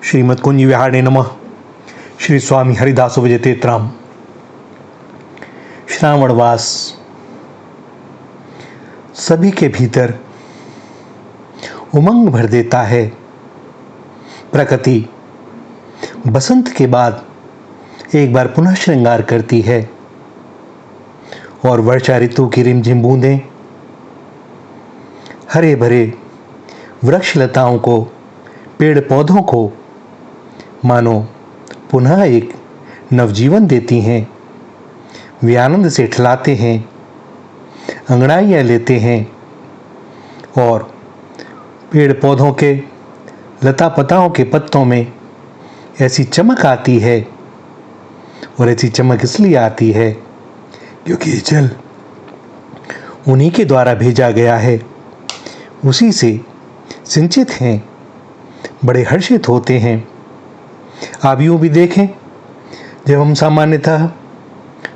श्रीमद् कुंज विहारिणे नमः। श्री स्वामी हरिदास विजयतेत्राम। श्रावणवास सभी के भीतर उमंग भर देता है। प्रकृति बसंत के बाद एक बार पुनः श्रृंगार करती है और वर्षा ऋतु की रिमझिम बूंदें हरे भरे वृक्ष लताओं को, पेड़ पौधों को मानो पुनः एक नवजीवन देती हैं। वे आनंद से ठिलाते हैं, अंगड़ाइयाँ लेते हैं और पेड़ पौधों के लता पताओं के पत्तों में ऐसी चमक आती है। और ऐसी चमक इसलिए आती है क्योंकि जल उन्हीं के द्वारा भेजा गया है, उसी से सिंचित हैं, बड़े हर्षित होते हैं। आप यूँ भी देखें, जब हम सामान्यतः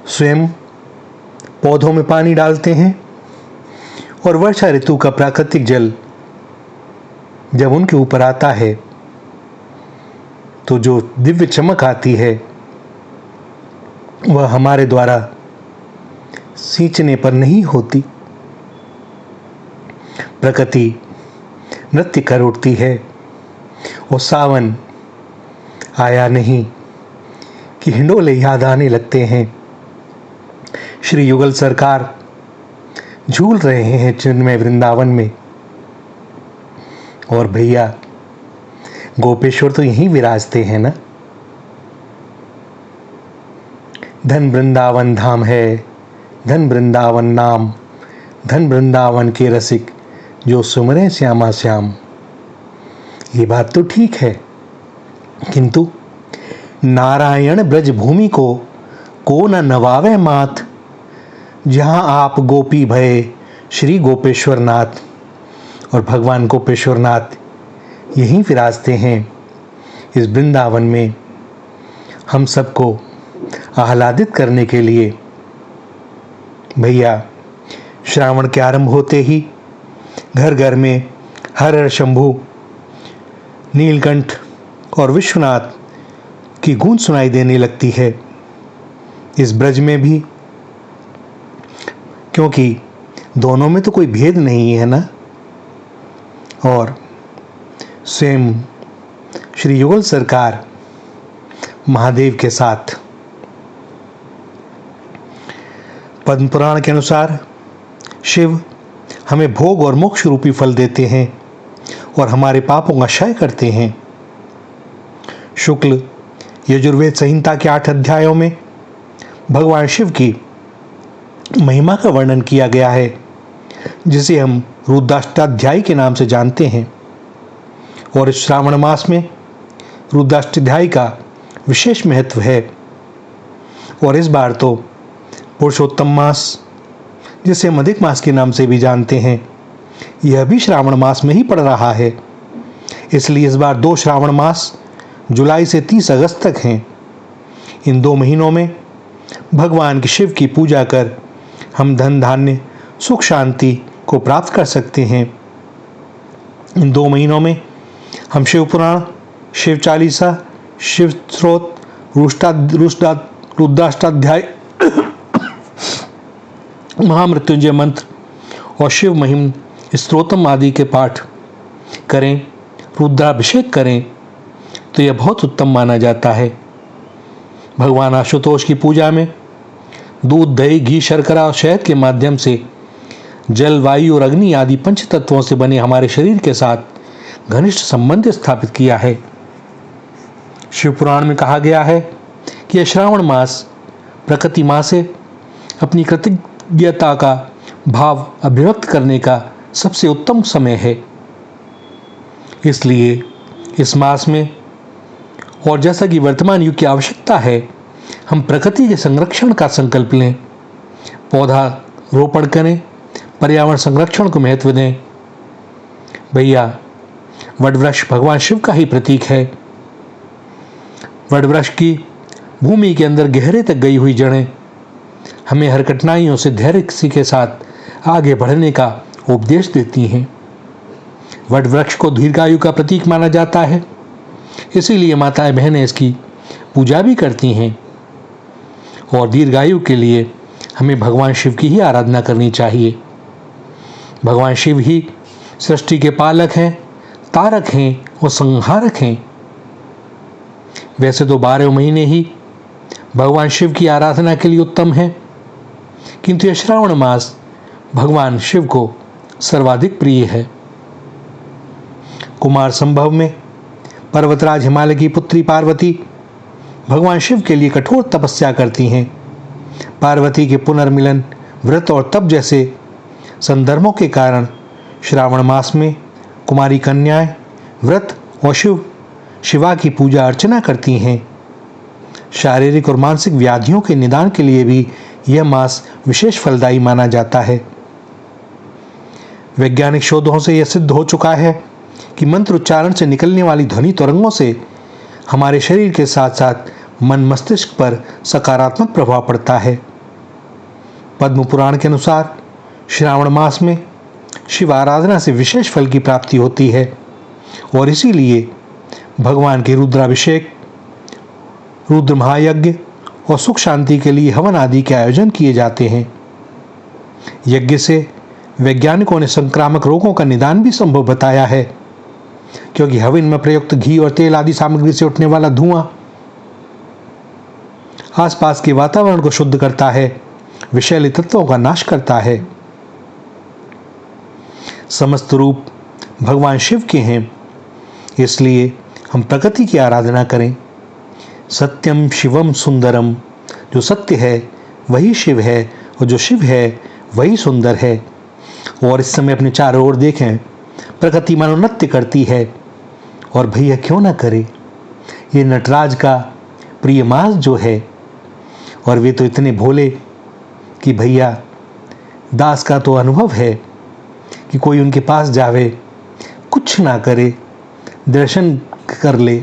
स्वयं पौधों में पानी डालते हैं और वर्षा ऋतु का प्राकृतिक जल जब उनके ऊपर आता है तो जो दिव्य चमक आती है वह हमारे द्वारा सींचने पर नहीं होती। प्रकृति नृत्य कर उठती है और सावन आया नहीं कि हिंडोले याद आने लगते हैं। श्री युगल सरकार झूल रहे हैं चिन्मय वृंदावन में और भैया गोपेश्वर तो यहीं विराजते हैं ना। धन वृंदावन धाम है, धन वृंदावन नाम, धन वृंदावन के रसिक जो सुमरे श्यामा श्याम। ये बात तो ठीक है, किंतु नारायण ब्रज भूमि को न नवावे मात, जहाँ आप गोपी भये श्री गोपेश्वर नाथ। और भगवान गोपेश्वर नाथ यहीं विराजते हैं इस वृंदावन में, हम सबको आह्लादित करने के लिए। भैया श्रावण के आरंभ होते ही घर घर में हर हर शंभु, नीलकंठ और विश्वनाथ की गूंज सुनाई देने लगती है इस ब्रज में भी, क्योंकि दोनों में तो कोई भेद नहीं है ना। और स्वयं श्री युगल सरकार महादेव के साथ पद्म पुराण के अनुसार शिव हमें भोग और मोक्ष रूपी फल देते हैं और हमारे पापों का क्षय करते हैं। शुक्ल यजुर्वेद संहिता के 8 अध्यायों में भगवान शिव की महिमा का वर्णन किया गया है, जिसे हम रुद्राष्टाध्यायी के नाम से जानते हैं। और इस श्रावण मास में रुद्राष्टाध्यायी का विशेष महत्व है। और इस बार तो पुरुषोत्तम मास, जिसे हम अधिक मास के नाम से भी जानते हैं, यह भी श्रावण मास में ही पड़ रहा है। इसलिए इस बार 2 श्रावण मास जुलाई से 30 अगस्त तक हैं। इन 2 महीनों में भगवान के शिव की पूजा कर हम धन धान्य सुख शांति को प्राप्त कर सकते हैं। इन 2 महीनों में हम शिव पुराण, शिव चालीसा, शिव स्त्रोत, रुद्राष्टाध्याय, महामृत्युंजय मंत्र और शिव महिम स्तोत्रम आदि के पाठ करें, रुद्राभिषेक करें तो यह बहुत उत्तम माना जाता है। भगवान आशुतोष की पूजा में दूध, दही, घी, शर्करा और शहद के माध्यम से जल, वायु और अग्नि आदि 5 तत्वों से बने हमारे शरीर के साथ घनिष्ठ संबंध स्थापित किया है। शिव पुराण में कहा गया है कि यह श्रावण मास प्रकृति माँ से अपनी कृतज्ञता का भाव अभिव्यक्त करने का सबसे उत्तम समय है। इसलिए इस मास में, और जैसा कि वर्तमान युग की आवश्यकता है, हम प्रकृति के संरक्षण का संकल्प लें, पौधा रोपण करें, पर्यावरण संरक्षण को महत्व दें। भैया वटवृक्ष भगवान शिव का ही प्रतीक है। वटवृक्ष की भूमि के अंदर गहरे तक गई हुई जड़ें हमें हर कठिनाइयों से धैर्य के साथ आगे बढ़ने का उपदेश देती हैं। वटवृक्ष को दीर्घायु का प्रतीक माना जाता है इसीलिए माताएं बहनें इसकी पूजा भी करती हैं। और दीर्घायु के लिए हमें भगवान शिव की ही आराधना करनी चाहिए। भगवान शिव ही सृष्टि के पालक हैं, तारक हैं और संहारक हैं। वैसे तो 12 महीने ही भगवान शिव की आराधना के लिए उत्तम है, किंतु यह श्रावण मास भगवान शिव को सर्वाधिक प्रिय है। कुमार संभव में पर्वतराज हिमालय की पुत्री पार्वती भगवान शिव के लिए कठोर तपस्या करती हैं। पार्वती के पुनर्मिलन, व्रत और तप जैसे संदर्भों के कारण श्रावण मास में कुमारी कन्याएं व्रत और शिवा की पूजा अर्चना करती हैं। शारीरिक और मानसिक व्याधियों के निदान के लिए भी यह मास विशेष फलदायी माना जाता है। वैज्ञानिक शोधों से यह सिद्ध हो चुका है कि मंत्र उच्चारण से निकलने वाली ध्वनि तरंगों से हमारे शरीर के साथ साथ मन मस्तिष्क पर सकारात्मक प्रभाव पड़ता है। पद्म पुराण के अनुसार श्रावण मास में शिव आराधना से विशेष फल की प्राप्ति होती है और इसीलिए भगवान के रुद्राभिषेक, रुद्र महायज्ञ और सुख शांति के लिए हवन आदि के आयोजन किए जाते हैं। यज्ञ से वैज्ञानिकों ने संक्रामक रोगों का निदान भी संभव बताया है, क्योंकि हवन में प्रयुक्त घी और तेल आदि सामग्री से उठने वाला धुआं आसपास के वातावरण को शुद्ध करता है, विषैले तत्वों का नाश करता है। समस्त रूप भगवान शिव के हैं, इसलिए हम प्रकृति की आराधना करें। सत्यम शिवम सुंदरम, जो सत्य है वही शिव है और जो शिव है वही सुंदर है। और इस समय अपने चारों ओर देखें, प्रकृति मानो नृत्य करती है और भैया क्यों ना करे। ये नटराज का प्रिय मास जो है, और वे तो इतने भोले कि भैया दास का तो अनुभव है कि कोई उनके पास जावे, कुछ ना करे, दर्शन कर ले,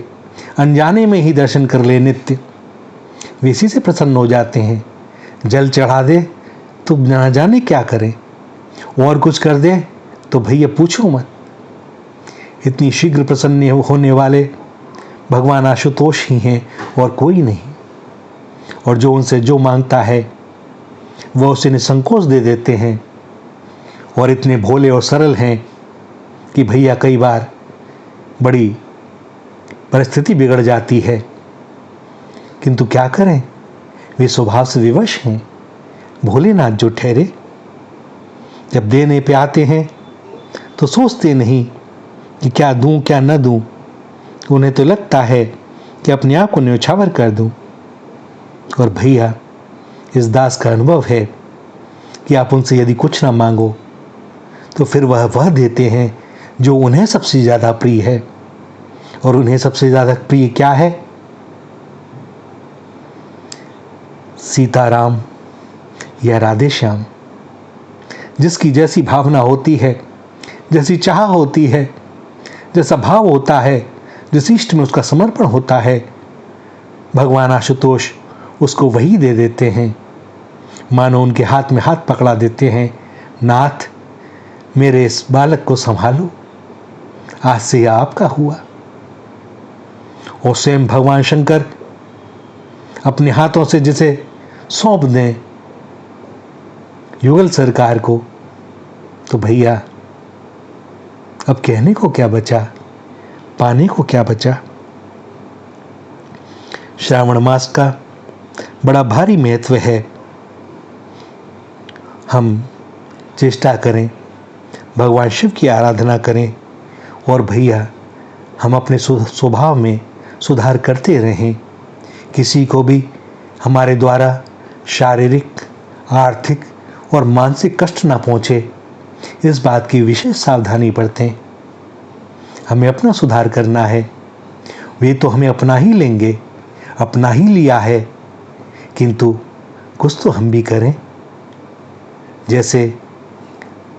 अनजाने में ही दर्शन कर ले नित्य, वे इसी से प्रसन्न हो जाते हैं। जल चढ़ा दे तो ना जाने क्या करें, और कुछ कर दे तो भैया पूछो मत। इतनी शीघ्र प्रसन्न होने वाले भगवान आशुतोष ही हैं और कोई नहीं। और जो उनसे जो मांगता है वह उसे निसंकोच दे देते हैं, और इतने भोले और सरल हैं कि भैया कई बार बड़ी परिस्थिति बिगड़ जाती है, किंतु क्या करें, वे स्वभाव से विवश हैं। भोलेनाथ जो ठहरे, जब देने पे आते हैं तो सोचते नहीं कि क्या दूं क्या न दूं, उन्हें तो लगता है कि अपने आप को न्यौछावर कर दूं। और भैया इस दास का अनुभव है कि आप उनसे यदि कुछ ना मांगो तो फिर वह देते हैं जो उन्हें सबसे ज़्यादा प्रिय है। और उन्हें सबसे ज़्यादा प्रिय क्या है? सीताराम या राधे श्याम। जिसकी जैसी भावना होती है, जैसी चाह होती है, जैसा भाव होता है, जिस इष्ट में उसका समर्पण होता है, भगवान आशुतोष उसको वही दे देते हैं। मानो उनके हाथ में हाथ पकड़ा देते हैं, नाथ मेरे इस बालक को संभालो, आज से यह आपका हुआ। और स्वयं भगवान शंकर अपने हाथों से जिसे सौंप दें युगल सरकार को, तो भैया अब कहने को क्या बचा, पाने को क्या बचा। श्रावण मास का बड़ा भारी महत्व है। हम चेष्टा करें, भगवान शिव की आराधना करें, और भैया हम अपने स्वभाव में सुधार करते रहें। किसी को भी हमारे द्वारा शारीरिक, आर्थिक और मानसिक कष्ट ना पहुँचे, इस बात की विशेष सावधानी बरतें। हमें अपना सुधार करना है। वे तो हमें अपना ही लेंगे, अपना ही लिया है, किंतु कुछ तो हम भी करें। जैसे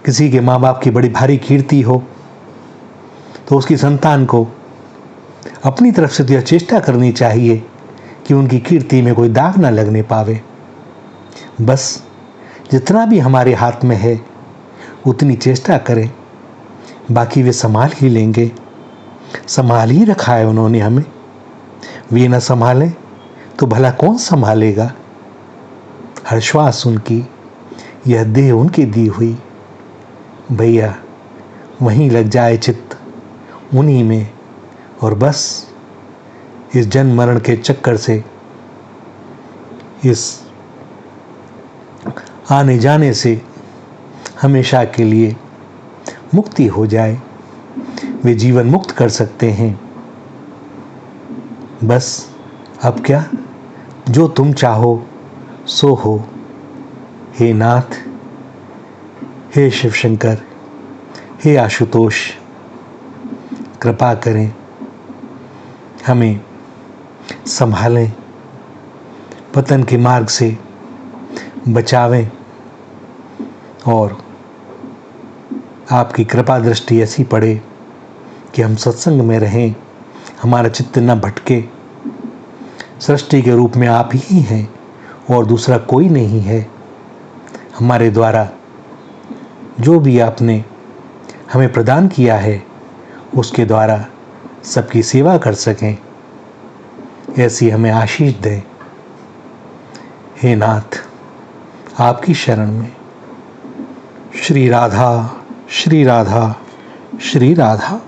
किसी के माँ बाप की बड़ी भारी कीर्ति हो, तो उसकी संतान को अपनी तरफ से तो यह चेष्टा करनी चाहिए कि उनकी कीर्ति में कोई दाग ना लगने पावे। बस जितना भी हमारे हाथ में है उतनी चेष्टा करें, बाकी वे संभाल ही लेंगे। संभाल ही रखा है उन्होंने हमें। वे न संभालें तो भला कौन संभालेगा। हर श्वास उनकी, यह देह उनकी दी हुई। भैया वहीं लग जाए चित्त उन्हीं में, और बस इस जन्म मरण के चक्कर से, इस आने जाने से हमेशा के लिए मुक्ति हो जाए। वे जीवन मुक्त कर सकते हैं। बस अब क्या, जो तुम चाहो सो हो। हे नाथ, हे शिव शंकर, हे आशुतोष, कृपा करें, हमें संभालें, पतन के मार्ग से बचावें, और आपकी कृपा दृष्टि ऐसी पड़े कि हम सत्संग में रहें, हमारा चित्त न भटके। सृष्टि के रूप में आप ही हैं और दूसरा कोई नहीं है। हमारे द्वारा जो भी आपने हमें प्रदान किया है उसके द्वारा सबकी सेवा कर सकें, ऐसी हमें आशीष दें। हे नाथ, आपकी शरण में। श्री राधा, श्री राधा, श्री राधा।